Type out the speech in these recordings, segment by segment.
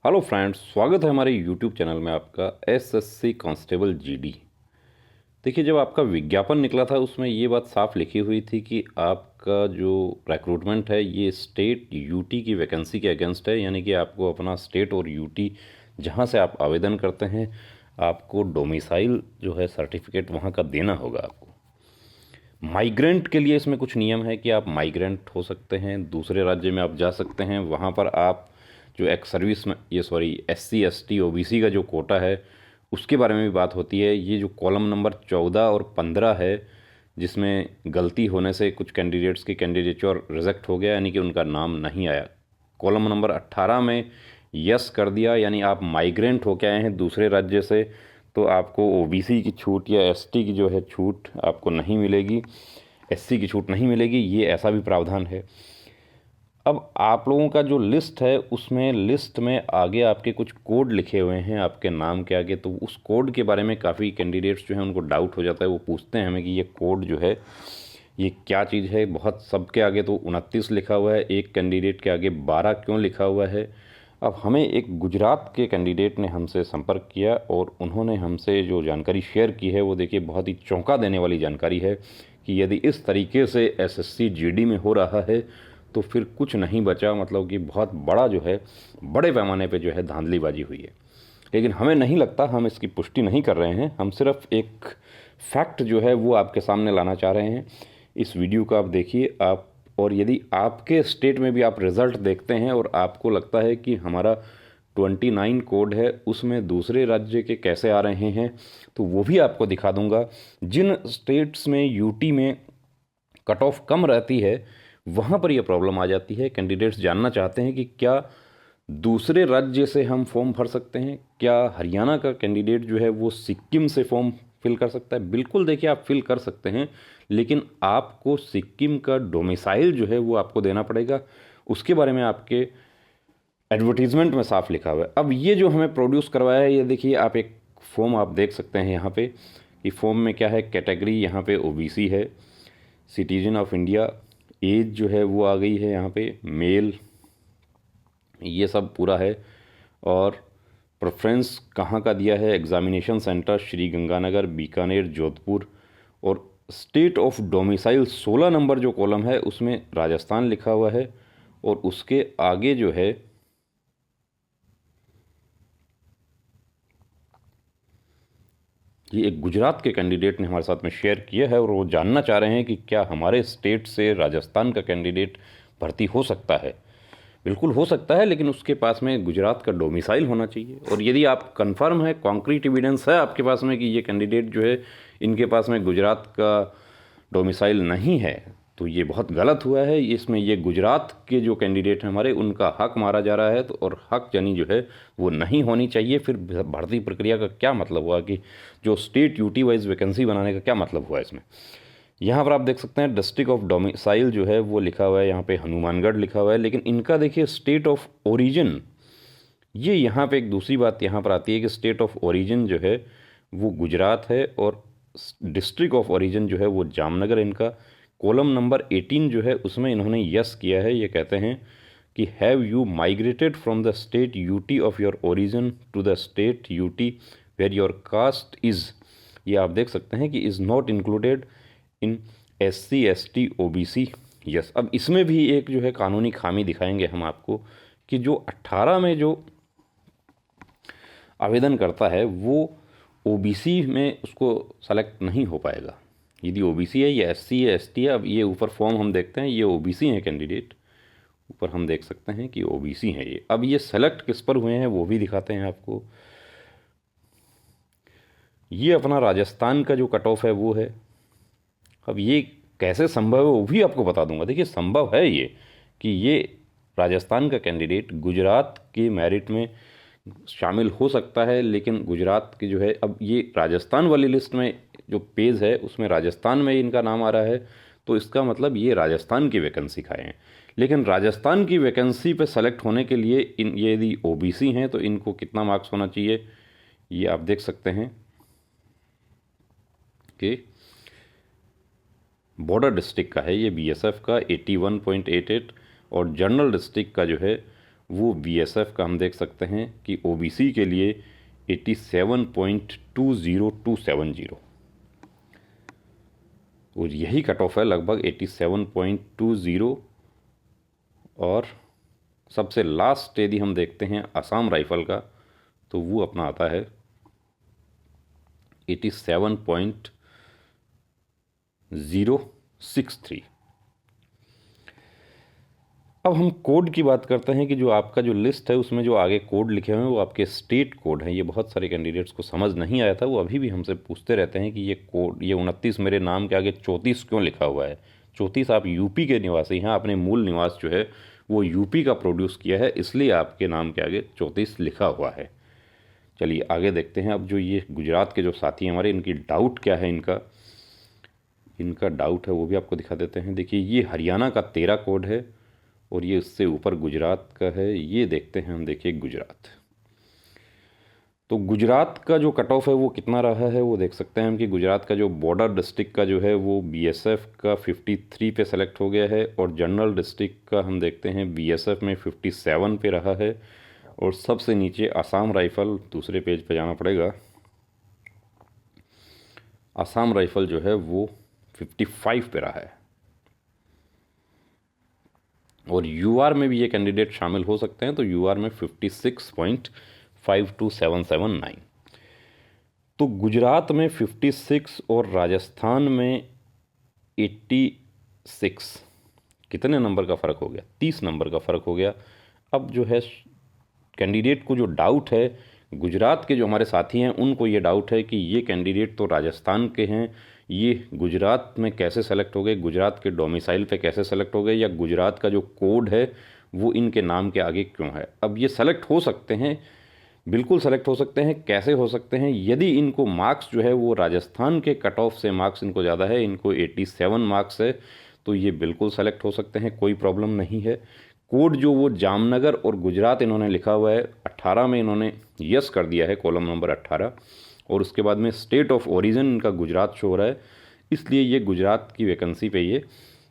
Hello friends, स्वागत है हमारे यूट्यूब चैनल में आपका एसएससी कांस्टेबल जीडी। देखिए, जब आपका विज्ञापन निकला था उसमें ये बात साफ लिखी हुई थी कि आपका जो रिक्रूटमेंट है ये स्टेट यूटी की वैकेंसी के अगेंस्ट है, यानी कि आपको अपना स्टेट और यूटी जहां से आप आवेदन करते हैं आपको डोमिसाइल जो है सर्टिफिकेट वहां का देना होगा आपको। माइग्रेंट के लिए इसमें कुछ नियम है कि आप माइग्रेंट हो सकते हैं, दूसरे राज्य में आप जा सकते हैं, वहाँ पर आप जो एक्स सर्विस में एससी एसटी ओबीसी का जो कोटा है उसके बारे में भी बात होती है। ये जो कॉलम नंबर 14 और 15 है जिसमें गलती होने से कुछ कैंडिडेट्स की कैंडिडेचर रिजेक्ट हो गया, यानी कि उनका नाम नहीं आया। कॉलम नंबर 18 में यस कर दिया, यानी आप माइग्रेंट होके आए हैं दूसरे राज्य से, तो आपको ओबीसी की छूट या एसटी की जो है छूट आपको नहीं मिलेगी, एससी की छूट नहीं मिलेगी। ये ऐसा भी प्रावधान है। अब आप लोगों का जो लिस्ट है उसमें लिस्ट में आगे आपके कुछ कोड लिखे हुए हैं आपके नाम के आगे, तो उस कोड के बारे में काफ़ी कैंडिडेट्स जो हैं उनको डाउट हो जाता है। वो पूछते हैं हमें कि ये कोड जो है ये क्या चीज़ है। बहुत सबके आगे तो 29 लिखा हुआ है, एक कैंडिडेट के आगे 12 क्यों लिखा हुआ है। अब हमें एक गुजरात के कैंडिडेट ने हमसे संपर्क किया और उन्होंने हमसे जो जानकारी शेयर की है वो देखिए बहुत ही चौंका देने वाली जानकारी है कि यदि इस तरीके से एसएससी जीडी में हो रहा है तो फिर कुछ नहीं बचा, मतलब कि बहुत बड़ा जो है बड़े पैमाने पे जो है धांधलीबाजी हुई है। लेकिन हमें नहीं लगता, हम इसकी पुष्टि नहीं कर रहे हैं, हम सिर्फ एक फैक्ट जो है वो आपके सामने लाना चाह रहे हैं। इस वीडियो को आप देखिए आप, और यदि आपके स्टेट में भी आप रिज़ल्ट देखते हैं और आपको लगता है कि हमारा 29 कोड है उसमें दूसरे राज्य के कैसे आ रहे हैं तो वो भी आपको दिखा दूंगा। जिन स्टेट्स में यूटी में कट ऑफ कम रहती है वहाँ पर यह प्रॉब्लम आ जाती है। कैंडिडेट्स जानना चाहते हैं कि क्या दूसरे राज्य से हम फॉर्म भर सकते हैं, क्या हरियाणा का कैंडिडेट जो है वो सिक्किम से फॉर्म फिल कर सकता है। बिल्कुल, देखिए आप फिल कर सकते हैं, लेकिन आपको सिक्किम का डोमिसाइल जो है वो आपको देना पड़ेगा। उसके बारे में आपके एडवर्टीजमेंट में साफ लिखा हुआ है। अब ये जो हमें प्रोड्यूस करवाया है, ये देखिए आप एक फॉर्म आप देख सकते हैं यहाँ पे कि फॉर्म में क्या है। कैटेगरी यहाँ पे ओबीसी है, सिटीजन ऑफ इंडिया, एज जो है वो आ गई है यहाँ पे मेल, ये सब पूरा है। और प्रेफरेंस कहाँ का दिया है, एग्जामिनेशन सेंटर श्री गंगानगर, बीकानेर, जोधपुर। और स्टेट ऑफ डोमिसाइल 16 नंबर जो कॉलम है उसमें राजस्थान लिखा हुआ है, और उसके आगे जो है ये एक गुजरात के कैंडिडेट ने हमारे साथ में शेयर किया है, और वो जानना चाह रहे हैं कि क्या हमारे स्टेट से राजस्थान का कैंडिडेट भर्ती हो सकता है। बिल्कुल हो सकता है, लेकिन उसके पास में गुजरात का डोमिसाइल होना चाहिए। और यदि आप कंफर्म है, कॉन्क्रीट एविडेंस है आपके पास में कि ये कैंडिडेट जो है इनके पास में गुजरात का डोमिसाइल नहीं है, तो ये बहुत गलत हुआ है। इसमें ये गुजरात के जो कैंडिडेट हैं हमारे उनका हक मारा जा रहा है, तो और हक यानी जो है वो नहीं होनी चाहिए। फिर भर्ती प्रक्रिया का क्या मतलब हुआ कि जो स्टेट यूटी वाइज वैकेंसी बनाने का क्या मतलब हुआ इसमें। यहाँ पर आप देख सकते हैं डिस्ट्रिक्ट ऑफ डोमिसाइल जो है वो लिखा हुआ है, यहाँ पे हनुमानगढ़ लिखा हुआ है, लेकिन इनका देखिए स्टेट ऑफ ओरिजिन, ये यहाँ पे एक दूसरी बात यहाँ पर आती है कि स्टेट ऑफ ओरिजिन जो है वो गुजरात है और डिस्ट्रिक्ट ऑफ ओरिजिन जो है वो जामनगर। इनका कॉलम नंबर 18 जो है उसमें इन्होंने यस किया है। ये कहते हैं कि have you migrated from the state UT of your origin to the state UT where your caste is, ये आप देख सकते हैं कि is not included in SC ST OBC. Yes, अब इसमें भी एक जो है कानूनी खामी दिखाएंगे हम आपको कि जो 18 में जो आवेदन करता है वो ओबीसी में उसको सेलेक्ट नहीं हो पाएगा। यदि ओबीसी है या एससी है एसटी है, अब ये ऊपर फॉर्म हम देखते हैं ये ओबीसी हैं कैंडिडेट, ऊपर हम देख सकते हैं कि ओबीसी हैं ये। अब ये सेलेक्ट किस पर हुए हैं वो भी दिखाते हैं आपको। ये अपना राजस्थान का जो कट ऑफ है वो है। अब ये कैसे संभव है वो भी आपको बता दूंगा। देखिए संभव है ये कि ये राजस्थान का कैंडिडेट गुजरात के मेरिट में शामिल हो सकता है, लेकिन गुजरात की जो है, अब ये राजस्थान वाली लिस्ट में जो पेज है उसमें राजस्थान में इनका नाम आ रहा है, तो इसका मतलब ये राजस्थान की वैकेंसी खाए हैं। लेकिन राजस्थान की वैकेंसी पे सेलेक्ट होने के लिए ये यदि ओबीसी हैं तो इनको कितना मार्क्स होना चाहिए ये आप देख सकते हैं कि बॉर्डर डिस्ट्रिक्ट का है ये बीएसएफ का 81.88, और जनरल डिस्ट्रिक्ट का जो है वो बीएसएफ का हम देख सकते हैं कि ओबीसी के लिए 87.20270 और यही कट ऑफ है लगभग 87.20। और सबसे लास्ट यदि हम देखते हैं असम राइफल का तो वो अपना आता है 87.063। अब हम कोड की बात करते हैं कि जो आपका जो लिस्ट है उसमें जो आगे कोड लिखे हुए हैं वो आपके स्टेट कोड हैं। ये बहुत सारे कैंडिडेट्स को समझ नहीं आया था, वो अभी भी हमसे पूछते रहते हैं कि ये कोड, ये 29 मेरे नाम के आगे 34 क्यों लिखा हुआ है। 34 आप यूपी के निवासी हैं, आपने मूल निवास जो है वो यूपी का प्रोड्यूस किया है, इसलिए आपके नाम के आगे 34 लिखा हुआ है। चलिए आगे देखते हैं। अब जो ये गुजरात के जो साथी हैं हमारे, इनकी डाउट क्या है, इनका डाउट है वो भी आपको दिखा देते हैं। देखिए ये हरियाणा का 13 कोड है और ये उससे ऊपर गुजरात का है। ये देखते हैं हम, देखिए गुजरात, तो गुजरात का जो कट ऑफ है वो कितना रहा है वो देख सकते हैं हम कि गुजरात का जो बॉर्डर डिस्ट्रिक्ट का जो है वो बीएसएफ का 53 पे सेलेक्ट हो गया है और जनरल डिस्ट्रिक्ट का हम देखते हैं बीएसएफ में 57 पे रहा है। और सबसे नीचे असम राइफल, दूसरे पेज पे जाना पड़ेगा, असम राइफल जो है वो 55 पे रहा है। और यूआर में भी ये कैंडिडेट शामिल हो सकते हैं, तो यूआर में 56.52779। तो गुजरात में 56 और राजस्थान में 86, कितने नंबर का फ़र्क हो गया? 30 नंबर का फ़र्क हो गया। अब जो है कैंडिडेट को जो डाउट है, गुजरात के जो हमारे साथी हैं उनको ये डाउट है कि ये कैंडिडेट तो राजस्थान के हैं, ये गुजरात में कैसे सेलेक्ट हो गए, गुजरात के डोमिसाइल पे कैसे सेलेक्ट हो गए, या गुजरात का जो कोड है वो इनके नाम के आगे क्यों है। अब ये सेलेक्ट हो सकते हैं, बिल्कुल सेलेक्ट हो सकते हैं। कैसे हो सकते हैं? यदि इनको मार्क्स जो है वो राजस्थान के कट ऑफ से मार्क्स इनको ज़्यादा है, इनको 87 मार्क्स है, तो ये बिल्कुल सेलेक्ट हो सकते हैं, कोई प्रॉब्लम नहीं है। कोड जो वो जामनगर और गुजरात इन्होंने लिखा हुआ है, 18 में इन्होंने यस कर दिया है, कॉलम नंबर 18, और उसके बाद में स्टेट ऑफ ओरिजिन इनका गुजरात शो हो रहा है, इसलिए ये गुजरात की वैकेंसी पे ये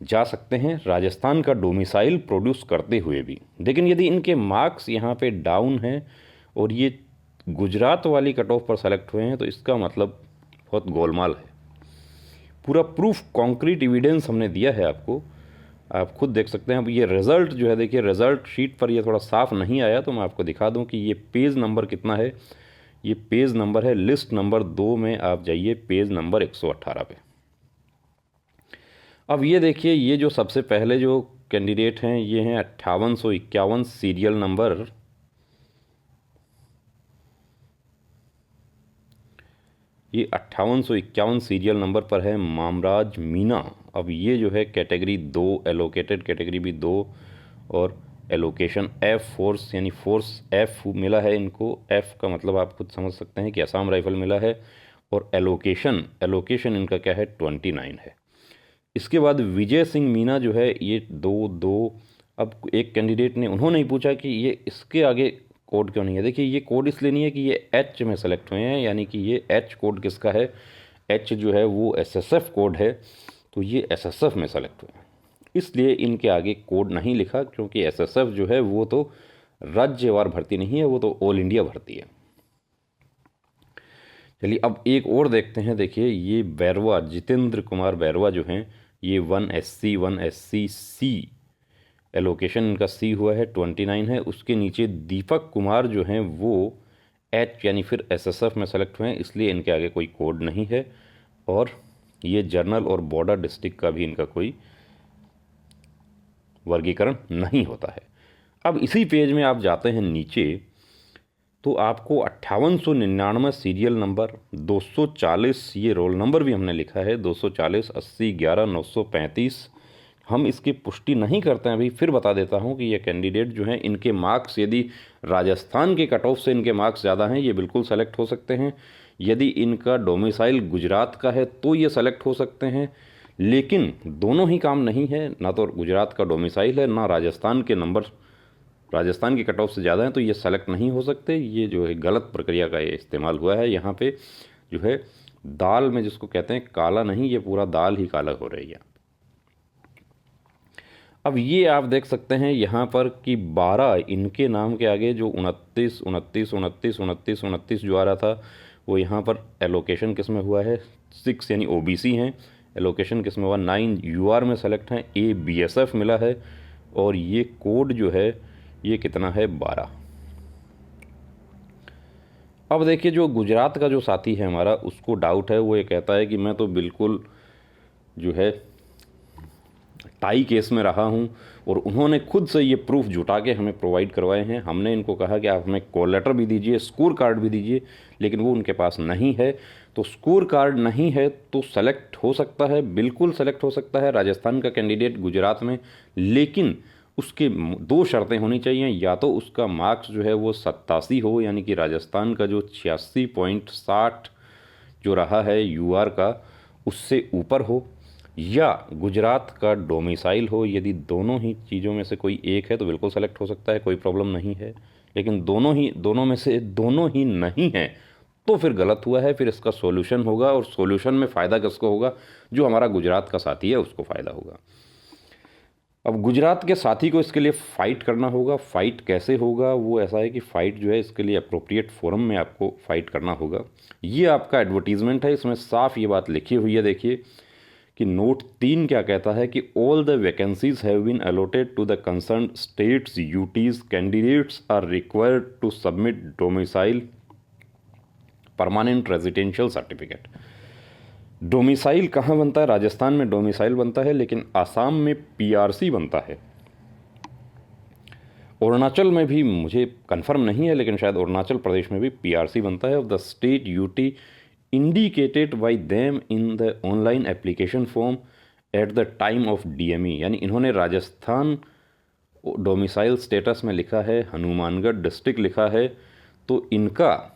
जा सकते हैं राजस्थान का डोमिसाइल प्रोड्यूस करते हुए भी। लेकिन यदि इनके मार्क्स यहाँ पे डाउन हैं और ये गुजरात वाली कट ऑफ पर सेलेक्ट हुए हैं, तो इसका मतलब बहुत गोलमाल है। पूरा प्रूफ, कॉन्क्रीट एविडेंस हमने दिया है आपको, आप खुद देख सकते हैं। अब ये रिज़ल्ट जो है, देखिए रिज़ल्ट शीट पर ये थोड़ा साफ नहीं आया, तो मैं आपको दिखा दूं कि ये पेज नंबर कितना है। ये पेज नंबर है लिस्ट नंबर 2 में, आप जाइए पेज नंबर 118 पे। अब ये देखिए, ये जो सबसे पहले जो कैंडिडेट हैं ये हैं 5851 सीरियल नंबर, ये 5851 सीरियल नंबर पर है मामराज मीना। अब ये जो है कैटेगरी 2, एलोकेटेड कैटेगरी भी 2 और एलोकेशन F फोर्स, यानी फोर्स F मिला है इनको। F का मतलब आप खुद समझ सकते हैं कि असम राइफल मिला है। और एलोकेशन इनका क्या है, 29 है। इसके बाद विजय सिंह मीना जो है ये 2-2। अब एक कैंडिडेट ने, उन्होंने ही पूछा कि ये इसके आगे कोड क्यों नहीं है। देखिए ये कोड इसलिए नहीं है कि ये H में सेलेक्ट हुए हैं, यानी कि ये H कोड किसका है, H जो है वो SSF कोड है, तो ये SSF में सेलेक्ट हुए हैं, इसलिए इनके आगे कोड नहीं लिखा, क्योंकि SSF जो है वो तो राज्यवार भर्ती नहीं है, वो तो ऑल इंडिया भर्ती है। चलिए अब एक और देखते हैं। देखिए ये बैरवा, जितेंद्र कुमार बैरवा जो हैं, ये 1 SC 1 SC C, एलोकेशन इनका C हुआ है, 29 है। उसके नीचे दीपक कुमार जो हैं वो H यानी फिर SSF में सेलेक्ट हुए हैं, इसलिए इनके आगे कोई कोड नहीं है। और ये जर्नल और बॉर्डर डिस्ट्रिक्ट का भी इनका कोई वर्गीकरण नहीं होता है। अब इसी पेज में आप जाते हैं नीचे, तो आपको 5899 सीरियल नंबर, 240 ये रोल नंबर भी हमने लिखा है, 240 80 11 935। हम इसकी पुष्टि नहीं करते हैं अभी, फिर बता देता हूं कि ये कैंडिडेट जो हैं इनके मार्क्स, यदि राजस्थान के कट ऑफ से इनके मार्क्स ज़्यादा हैं, ये बिल्कुल सेलेक्ट हो सकते हैं। यदि इनका डोमिसाइल गुजरात का है तो ये सेलेक्ट हो सकते हैं, लेकिन दोनों ही काम नहीं है, ना तो गुजरात का डोमिसाइल है, ना राजस्थान के नंबर राजस्थान के कट ऑफ से ज़्यादा हैं, तो ये सेलेक्ट नहीं हो सकते। ये जो है गलत प्रक्रिया का ये इस्तेमाल हुआ है। यहाँ पे जो है दाल में जिसको कहते हैं काला नहीं, ये पूरा दाल ही काला हो रही है। अब ये आप देख सकते हैं यहाँ पर कि 12 इनके नाम के आगे जो 29 29 29 29 29 जो आ रहा था वो यहाँ पर एलोकेशन किस में हुआ है 6 यानी ओबीसी हैं। एलोकेशन किस में हुआ 9 यूआर में सेलेक्ट हैं, ए बीएसएफ मिला है और ये कोड जो है ये कितना है 12। अब देखिए जो गुजरात का जो साथी है हमारा उसको डाउट है, वो ये कहता है कि मैं तो बिल्कुल जो है टाई केस में रहा हूं और उन्होंने खुद से ये प्रूफ जुटा के हमें प्रोवाइड करवाए हैं। हमने इनको कहा कि आप हमें कॉल लेटर भी दीजिए, स्कोर कार्ड भी दीजिए, लेकिन वो उनके पास नहीं है। तो स्कोर कार्ड नहीं है तो सेलेक्ट हो सकता है, बिल्कुल सेलेक्ट हो सकता है राजस्थान का कैंडिडेट गुजरात में, लेकिन उसके 2 शर्तें होनी चाहिए। या तो उसका मार्क्स जो है वो 87 हो, यानी कि राजस्थान का जो 86.60 जो रहा है यूआर का उससे ऊपर हो, या गुजरात का डोमिसाइल हो। यदि दोनों ही चीज़ों में से कोई एक है तो बिल्कुल सेलेक्ट हो सकता है, कोई प्रॉब्लम नहीं है। लेकिन दोनों में से दोनों ही नहीं है तो फिर गलत हुआ है, फिर इसका सॉल्यूशन होगा और सॉल्यूशन में फ़ायदा किसको होगा, जो हमारा गुजरात का साथी है उसको फ़ायदा होगा। अब गुजरात के साथी को इसके लिए फ़ाइट करना होगा। फ़ाइट कैसे होगा, वो ऐसा है कि फ़ाइट जो है इसके लिए अप्रोप्रिएट फोरम में आपको फ़ाइट करना होगा। ये आपका एडवर्टीज़मेंट है, इसमें साफ ये बात लिखी हुई है। देखिए कि नोट 3 क्या कहता है कि all the vacancies have been allotted to the concern states UTs, candidates are required to submit domicile permanent residential certificate. Domicile कहाँ बनता है, राजस्थान में डोमिसाइल बनता है, लेकिन आसाम में पीआरसी बनता है। अरुणाचल में भी मुझे कंफर्म नहीं है, लेकिन शायद अरुणाचल प्रदेश में भी पीआरसी बनता है। Of the state UT indicated by them in the online application form at the time of DME, यानी इन्होंने राजस्थान डोमिसाइल स्टेटस में लिखा है, हनुमानगढ़ डिस्ट्रिक्ट लिखा है, तो इनका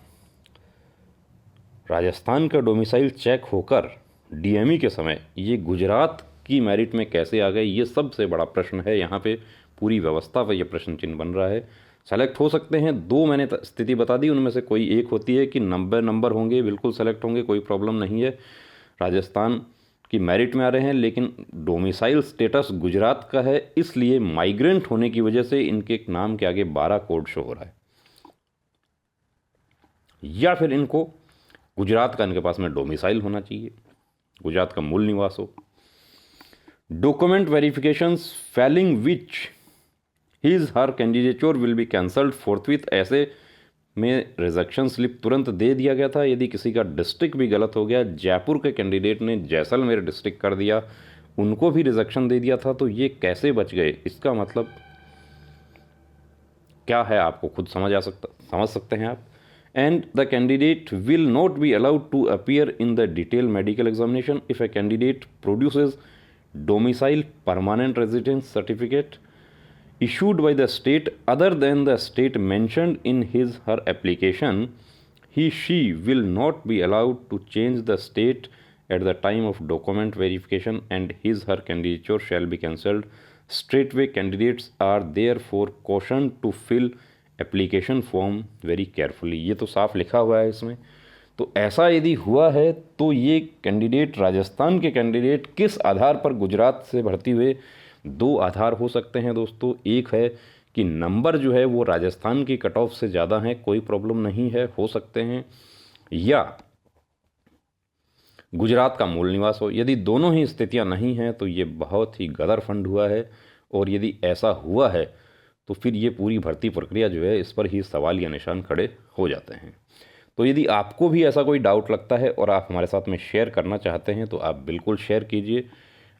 राजस्थान का डोमिसाइल चेक होकर डीएमई के समय ये गुजरात की मेरिट में कैसे आ गए, ये सबसे बड़ा प्रश्न है। यहाँ पे पूरी व्यवस्था पर यह प्रश्न चिन्ह बन रहा है। सेलेक्ट हो सकते हैं, 2 मैंने स्थिति बता दी, उनमें से कोई एक होती है कि 90 नंबर होंगे, बिल्कुल सेलेक्ट होंगे, कोई प्रॉब्लम नहीं है, राजस्थान की मेरिट में आ रहे हैं, लेकिन डोमिसाइल स्टेटस गुजरात का है, इसलिए माइग्रेंट होने की वजह से इनके नाम के आगे 12 कोड शो हो रहा है। या फिर इनको गुजरात का इनके पास में डोमिसाइल होना चाहिए, गुजरात का मूल निवास हो। Document verifications Fehling which his her candidature will be cancelled फोर्थविथ, ऐसे में रिजेक्शन स्लिप तुरंत दे दिया गया था। यदि किसी का डिस्ट्रिक्ट भी गलत हो गया, जयपुर के कैंडिडेट ने जैसलमेर डिस्ट्रिक्ट कर दिया, उनको भी रिजेक्शन दे दिया था, तो ये कैसे बच गए, इसका मतलब क्या है आपको खुद समझ सकते हैं आप। And the candidate will not be allowed to appear in the detailed medical examination if a candidate produces domicile permanent residence certificate issued by the state other than the state mentioned in his her application. She will not be allowed to change the state at the time of document verification and his her candidature shall be cancelled straightway. Candidates are therefore cautioned to fill application form very carefully. ये तो साफ लिखा हुआ है इसमें। तो ऐसा यदि हुआ है तो ये कैंडिडेट, राजस्थान के कैंडिडेट किस आधार पर गुजरात से भर्ती हुए, 2 आधार हो सकते हैं दोस्तों। एक है कि नंबर जो है वो राजस्थान की कट ऑफ से ज़्यादा है, कोई प्रॉब्लम नहीं है, हो सकते हैं, या गुजरात का मूल निवास हो। यदि दोनों ही स्थितियां नहीं हैं तो ये बहुत ही गदर फंड हुआ है, और यदि ऐसा हुआ है तो फिर ये पूरी भर्ती प्रक्रिया जो है इस पर ही सवाल या निशान खड़े हो जाते हैं। तो यदि आपको भी ऐसा कोई डाउट लगता है और आप हमारे साथ में शेयर करना चाहते हैं तो आप बिल्कुल शेयर कीजिए।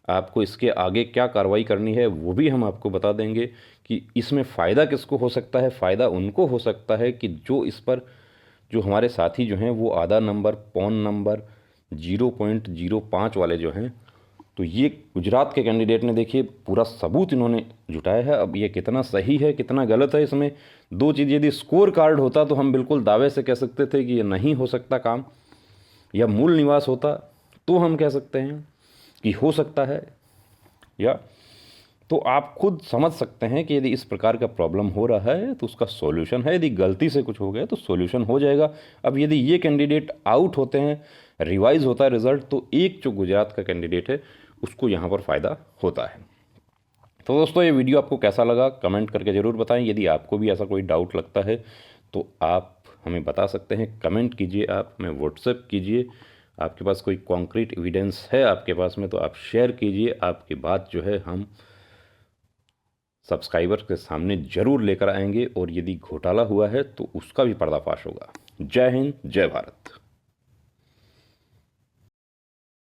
आपको इसके आगे क्या कार्रवाई करनी है वो भी हम आपको बता देंगे कि इसमें फ़ायदा किसको हो सकता है। फ़ायदा उनको हो सकता है कि जो इस पर जो हमारे साथी जो हैं वो आधा नंबर, पौन नंबर, 0.05 वाले जो हैं, तो ये गुजरात के कैंडिडेट ने देखिए पूरा सबूत इन्होंने जुटाया है। अब ये कितना सही है कितना गलत है, इसमें 2 चीज़, यदि स्कोर कार्ड होता तो हम बिल्कुल दावे से कह सकते थे कि ये नहीं हो सकता काम, या मूल निवास होता तो हम कह सकते हैं कि हो सकता है। या तो आप खुद समझ सकते हैं कि यदि इस प्रकार का प्रॉब्लम हो रहा है तो उसका सॉल्यूशन है। यदि गलती से कुछ हो गया तो सॉल्यूशन हो जाएगा। अब यदि ये कैंडिडेट आउट होते हैं, रिवाइज होता है रिजल्ट, तो एक जो गुजरात का कैंडिडेट है उसको यहाँ पर फ़ायदा होता है। तो दोस्तों ये वीडियो आपको कैसा लगा कमेंट करके ज़रूर बताएं। यदि आपको भी ऐसा कोई डाउट लगता है तो आप हमें बता सकते हैं, कमेंट कीजिए, आप हमें व्हाट्सएप कीजिए। आपके पास कोई कॉन्क्रीट एविडेंस है आपके पास में तो आप शेयर कीजिए। आपकी बात जो है हम सब्सक्राइबर के सामने ज़रूर लेकर आएंगे और यदि घोटाला हुआ है तो उसका भी पर्दाफाश होगा। जय हिंद, जय भारत।